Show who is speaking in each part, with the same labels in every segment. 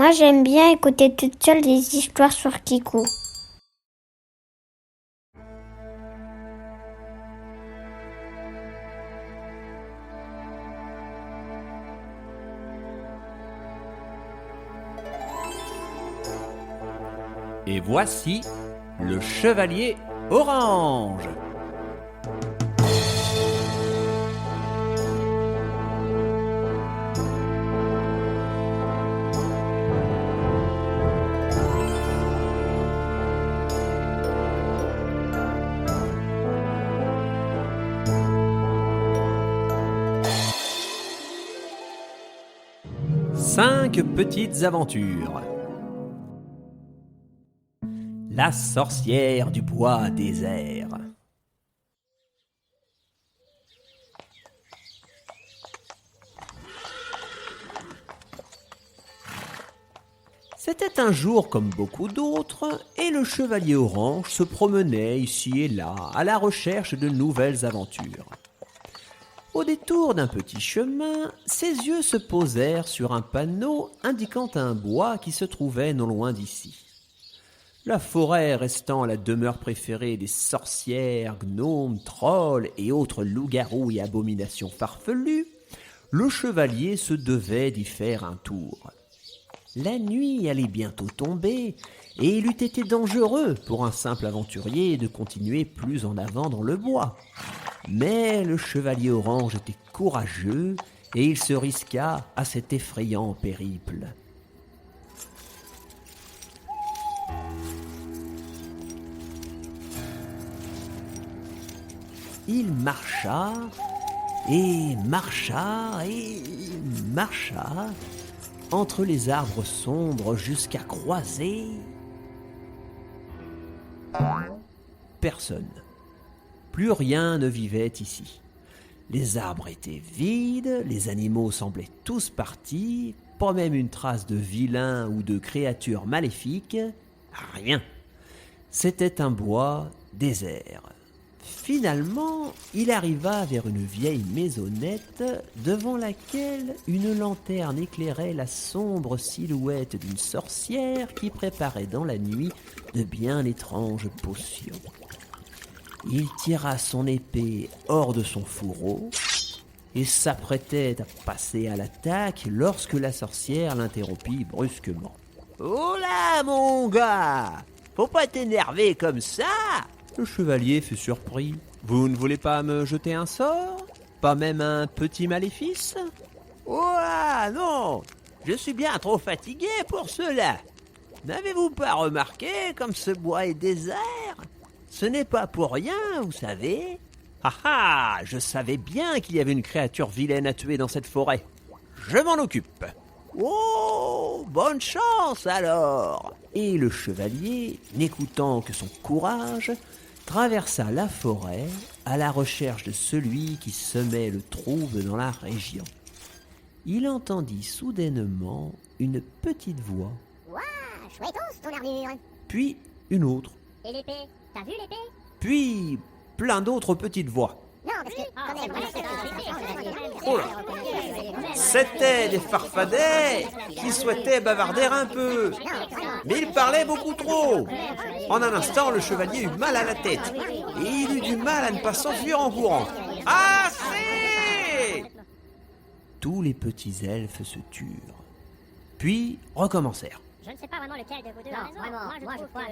Speaker 1: Moi, j'aime bien écouter toute seule des histoires sur Kikou.
Speaker 2: Et voici le chevalier orange. Cinq petites aventures. La sorcière du bois désert. C'était un jour comme beaucoup d'autres, et le chevalier orange se promenait ici et là à la recherche de nouvelles aventures. Au détour d'un petit chemin, ses yeux se posèrent sur un panneau indiquant un bois qui se trouvait non loin d'ici. La forêt restant la demeure préférée des sorcières, gnomes, trolls et autres loups-garous et abominations farfelues, le chevalier se devait d'y faire un tour. La nuit allait bientôt tomber, et il eût été dangereux pour un simple aventurier de continuer plus en avant dans le bois. Mais le chevalier orange était courageux, et il se risqua à cet effrayant périple. Il marcha, et marcha, et marcha, entre les arbres sombres jusqu'à croiser personne. Plus rien ne vivait ici. Les arbres étaient vides, les animaux semblaient tous partis, pas même une trace de vilain ou de créature maléfique, rien. C'était un bois désert. Finalement, il arriva vers une vieille maisonnette devant laquelle une lanterne éclairait la sombre silhouette d'une sorcière qui préparait dans la nuit de bien étranges potions. Il tira son épée hors de son fourreau et s'apprêtait à passer à l'attaque lorsque la sorcière l'interrompit brusquement. « Oh là, mon gars! Faut pas t'énerver comme ça !» Le chevalier fut surpris. « Vous ne voulez pas me jeter un sort? Pas même un petit maléfice ?»« Oh là, non! Je suis bien trop fatigué pour cela. N'avez-vous pas remarqué comme ce bois est désert? Ce n'est pas pour rien, vous savez. Ah ah, je savais bien qu'il y avait une créature vilaine à tuer dans cette forêt. Je m'en occupe. Oh, bonne chance alors !» Et le chevalier, n'écoutant que son courage, traversa la forêt à la recherche de celui qui semait le trouble dans la région. Il entendit soudainement une petite voix.
Speaker 3: Ouah, chouettos ton armure.
Speaker 2: Puis une autre.
Speaker 3: Et l'épée? T'as vu l'épée?
Speaker 2: Puis plein d'autres petites voix.
Speaker 3: Non, parce que
Speaker 2: Oh là. C'étaient des farfadets qui souhaitaient bavarder un peu. Mais ils parlaient beaucoup trop. En un instant, le chevalier eut mal à la tête. Et il eut du mal à ne pas s'enfuir en courant. Assez! Tous les petits elfes se turent. Puis recommencèrent.
Speaker 3: Je ne sais pas vraiment lequel de vous deux. Non, vraiment, moi je crois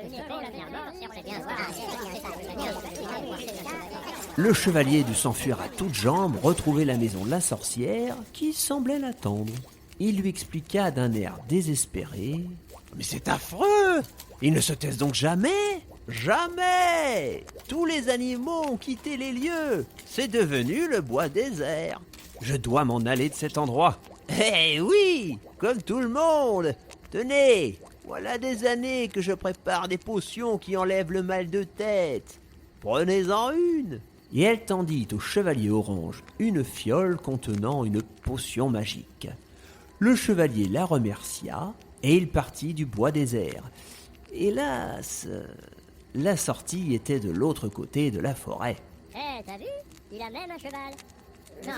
Speaker 3: que
Speaker 2: Le chevalier dut s'enfuir à toutes jambes, retrouver la maison de la sorcière, qui semblait l'attendre. Il lui expliqua d'un air désespéré. « Mais c'est affreux! Ils ne se taisent donc jamais? Jamais! Tous les animaux ont quitté les lieux. C'est devenu le bois désert. Je dois m'en aller de cet endroit. » Eh oui, comme tout le monde. Tenez, voilà des années que je prépare des potions qui enlèvent le mal de tête. Prenez-en une. Et elle tendit au chevalier orange une fiole contenant une potion magique. Le chevalier la remercia et il partit du bois désert. Hélas, la sortie était de l'autre côté de la forêt.
Speaker 3: Eh, t'as vu? Il a même un cheval. Non,